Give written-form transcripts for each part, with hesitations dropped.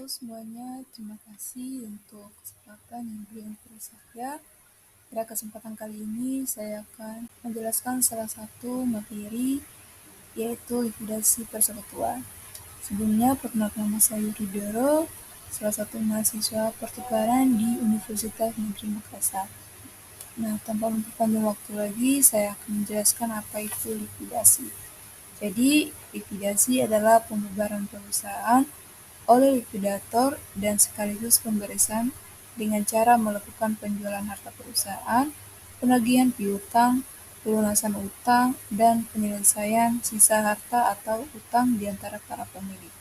semuanya, terima kasih untuk kesempatan yang diberikan kepada saya. Pada kesempatan kali ini, saya akan menjelaskan salah satu materi, yaitu likuidasi persekutuan. Sebelumnya, perkenalkan nama saya Yuri Doro, salah satu mahasiswa pertukaran di Universitas Negeri Makassar. Nah, tanpa memperpanjang waktu lagi, saya akan menjelaskan apa itu likuidasi. Jadi, likuidasi adalah pembubaran perusahaan oleh likuidator dan sekaligus pemberian dengan cara melakukan penjualan harta perusahaan, penagihan piutang, pelunasan utang, dan penyelesaian sisa harta atau utang di antara para pemilik.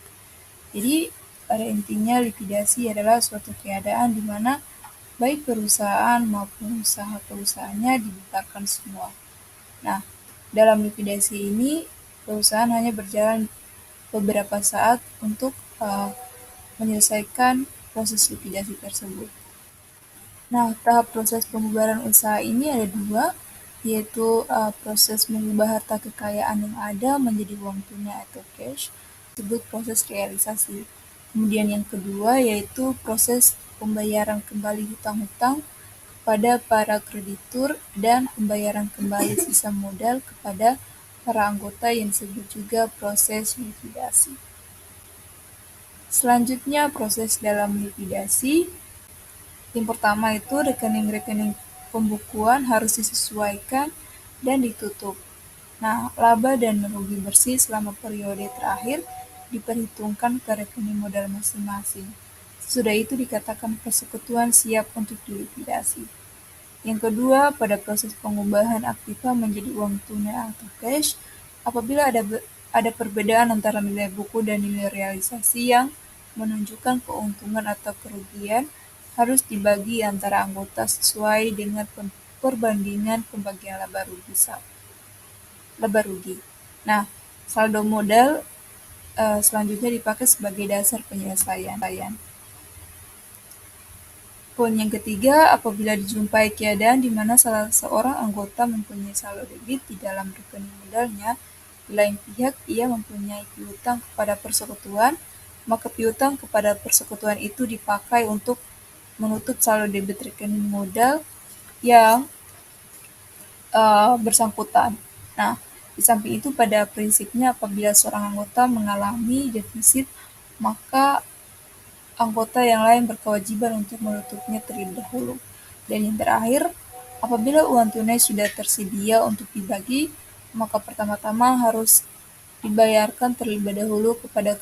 Jadi, pada intinya likuidasi adalah suatu keadaan di mana baik perusahaan maupun usaha perusahaannya dibubarkan semua. Nah, dalam likuidasi ini, perusahaan hanya berjalan beberapa saat untuk menyelesaikan proses likuidasi tersebut. Nah, tahap proses pembubaran usaha ini ada dua, yaitu proses mengubah harta kekayaan yang ada menjadi uang tunai atau cash, disebut proses realisasi. Kemudian yang kedua yaitu proses pembayaran kembali hutang-hutang kepada para kreditur dan pembayaran kembali sisa modal kepada para anggota yang disebut juga proses likuidasi. Selanjutnya proses dalam likuidasi, yang pertama itu rekening-rekening pembukuan harus disesuaikan dan ditutup. Nah, laba dan rugi bersih selama periode terakhir diperhitungkan ke rekening modal masing-masing. Sesudah itu dikatakan persekutuan siap untuk dilikuidasi. Yang kedua, pada proses pengubahan aktiva menjadi uang tunai atau cash, apabila ada perbedaan antara nilai buku dan nilai realisasi yang menunjukkan keuntungan atau kerugian, harus dibagi antara anggota sesuai dengan perbandingan pembagian laba rugi. Nah, saldo modal selanjutnya dipakai sebagai dasar penyelesaian. Poin yang ketiga, apabila dijumpai keadaan di mana salah seorang anggota mempunyai saldo debit di dalam rekening modalnya, di lain pihak ia mempunyai piutang kepada persekutuan, maka piutang kepada persekutuan itu dipakai untuk menutup saldo debit rekening modal yang bersangkutan. Nah, di samping itu pada prinsipnya apabila seorang anggota mengalami defisit, maka anggota yang lain berkewajiban untuk menutupnya terlebih dahulu. Dan yang terakhir, apabila uang tunai sudah tersedia untuk dibagi, maka pertama-tama harus dibayarkan terlebih dahulu kepada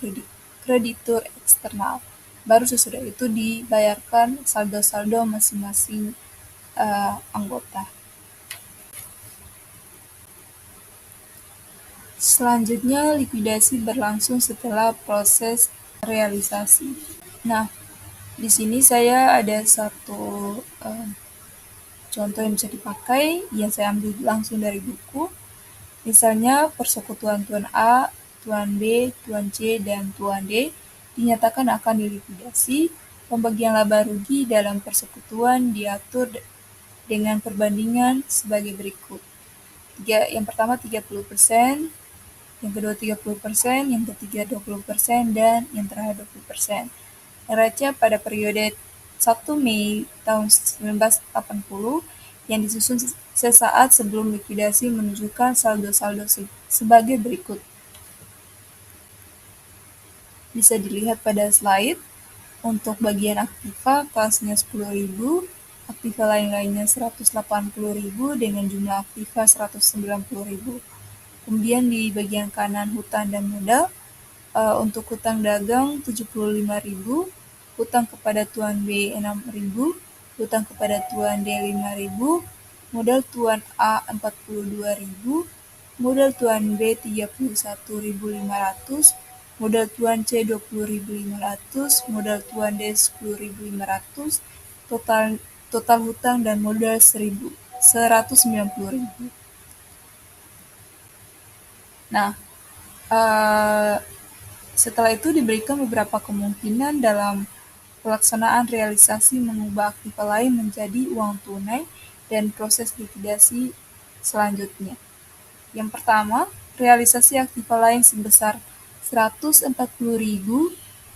kreditur eksternal. Baru sesudah itu dibayarkan saldo-saldo masing-masing anggota. Selanjutnya, likuidasi berlangsung setelah proses realisasi. Nah, di sini saya ada satu contoh yang bisa dipakai, yang saya ambil langsung dari buku. Misalnya, persekutuan Tuan A, Tuan B, Tuan C, dan Tuan D dinyatakan akan dilikuidasi. Pembagian laba rugi dalam persekutuan diatur dengan perbandingan sebagai berikut. Yang pertama 30%, yang kedua 30%, yang ketiga 20%, dan yang terakhir 20%. Neraca pada periode 1 Mei tahun 1980 yang disusun sesaat sebelum likuidasi menunjukkan saldo-saldo sebagai berikut. Bisa dilihat pada slide. Untuk bagian aktiva, kelasnya 10.000, aktiva lain-lainnya 180.000 dengan jumlah aktiva 190.000. Kemudian di bagian kanan hutang dan modal, untuk hutang dagang 75.000, hutang kepada Tuan B 6.000, hutang kepada Tuan D 5.000, modal Tuan A 42.000, modal Tuan B 31.500, modal Tuan C 20.500, modal Tuan D 10.500, total hutang dan modal 190.000. Nah, setelah itu diberikan beberapa kemungkinan dalam pelaksanaan realisasi mengubah aktiva lain menjadi uang tunai dan proses likuidasi selanjutnya. Yang pertama, realisasi aktiva lain sebesar 140.000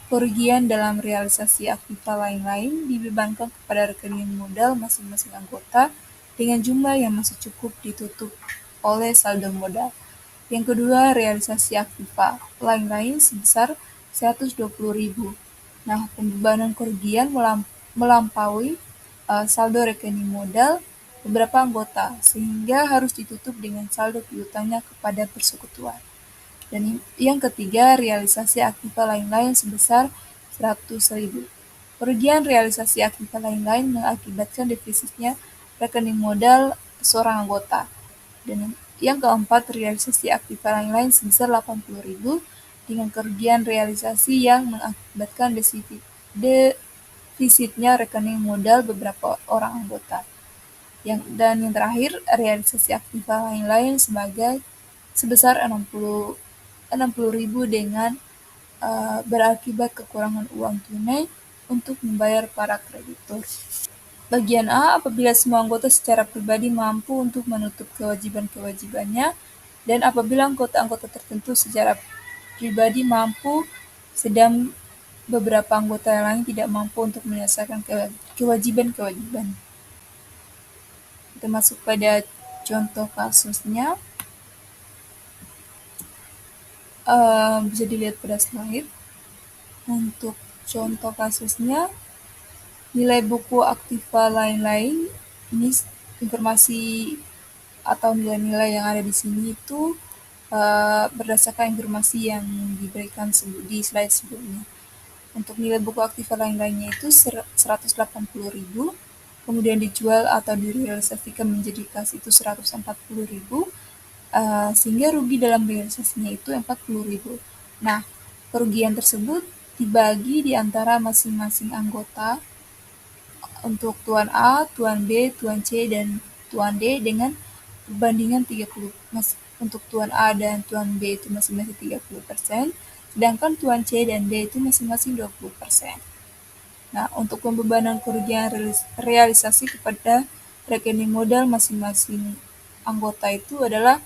kerugian dalam realisasi aktiva lain-lain dibebankan kepada rekening modal masing-masing anggota dengan jumlah yang masih cukup ditutup oleh saldo modal. Yang kedua, realisasi aktiva lain-lain sebesar 120.000. Nah, pembebanan kerugian melampaui saldo rekening modal beberapa anggota, sehingga harus ditutup dengan saldo piutangnya kepada persekutuan. Dan yang ketiga, realisasi aktiva lain-lain sebesar 100.000. Kerugian realisasi aktiva lain-lain mengakibatkan defisitnya rekening modal seorang anggota. Dan yang keempat, realisasi aktiva lain-lain sebesar 80.000 dengan kerugian realisasi yang mengakibatkan defisitnya rekening modal beberapa orang anggota. Dan yang terakhir, realisasi aktiva lain-lain sebesar 60.000 dengan berakibat kekurangan uang tunai untuk membayar para kreditur. Bagian A, apabila semua anggota secara pribadi mampu untuk menutup kewajiban-kewajibannya, dan apabila anggota-anggota tertentu secara pribadi mampu, sedang beberapa anggota yang lain tidak mampu untuk menyelesaikan kewajiban-kewajiban. Kita masuk pada contoh kasusnya. Bisa dilihat pada slide. Untuk contoh kasusnya, nilai buku aktiva lain-lain, ini informasi atau nilai-nilai yang ada di sini itu berdasarkan informasi yang diberikan di slide sebelumnya. Untuk nilai buku aktiva lain-lainnya itu 180.000, kemudian dijual atau direalisasikan menjadi kas itu 140.000, sehingga rugi dalam realisasinya itu 40.000. Nah, kerugian tersebut dibagi di antara masing-masing anggota untuk Tuan A, Tuan B, Tuan C, dan Tuan D dengan perbandingan 30. Untuk Tuan A dan Tuan B itu masing-masing 30%, sedangkan Tuan C dan D itu masing-masing 20%. Nah, untuk pembebanan kerugian realisasi kepada rekening modal masing-masing anggota itu adalah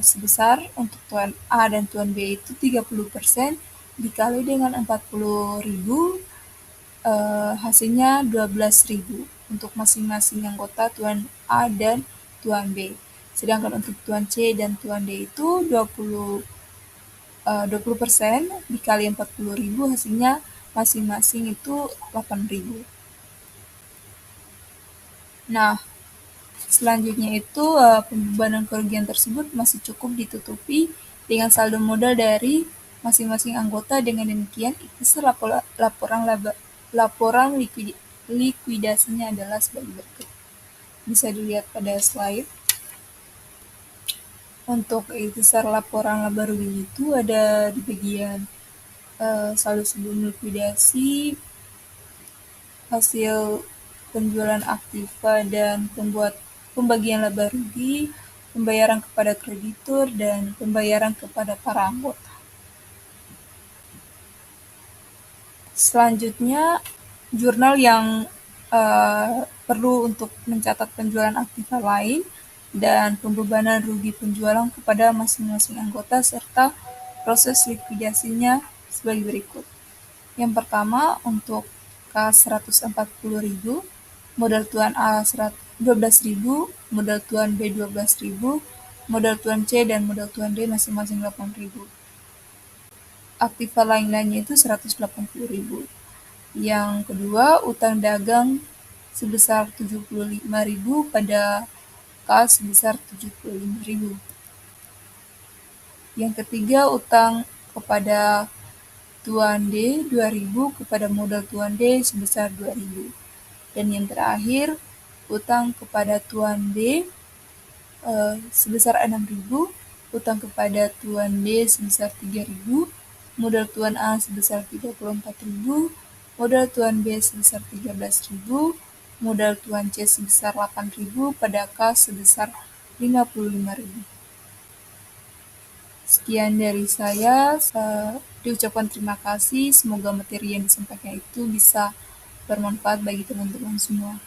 sebesar untuk Tuan A dan Tuan B itu 30% dikali dengan 40.000, hasilnya 12.000 untuk masing-masing anggota Tuan A dan Tuan B. Sedangkan untuk Tuan C dan Tuan D itu 20% dikali 40.000, hasilnya masing-masing itu 8.000. Nah, selanjutnya itu pembebanan kerugian tersebut masih cukup ditutupi dengan saldo modal dari masing-masing anggota. Dengan demikian, laporan likuidasinya adalah sebagai berikut. Bisa dilihat pada slide. Untuk ikhtisar laporan laba rugi itu ada di bagian saldo sebelum likuidasi, hasil penjualan aktiva dan pembagian laba rugi, pembayaran kepada kreditur, dan pembayaran kepada para anggota. Selanjutnya, jurnal yang perlu untuk mencatat penjualan aktiva lain dan pembebanan rugi penjualan kepada masing-masing anggota serta proses likuidasinya sebagai berikut. Yang pertama, untuk kas 140.000, modal Tuan A 12.000, modal Tuan B 12.000, modal Tuan C dan modal Tuan D masing-masing 8.000. Aktiva lain-lainnya itu 180.000. Yang kedua, utang dagang sebesar 75.000 pada kas sebesar 75.000. Yang ketiga, utang kepada Tuan D 2.000 kepada modal Tuan D sebesar 2.000. Dan yang terakhir, utang kepada Tuan D sebesar 6.000, utang kepada Tuan D sebesar 3.000, modal Tuan A sebesar 34.000, modal Tuan B sebesar 13.000, modal Tuan C sebesar 8.000 pada kas sebesar 55.000. Sekian dari saya, diucapkan terima kasih. Semoga materi yang disampaikan itu bisa bermanfaat bagi teman-teman semua.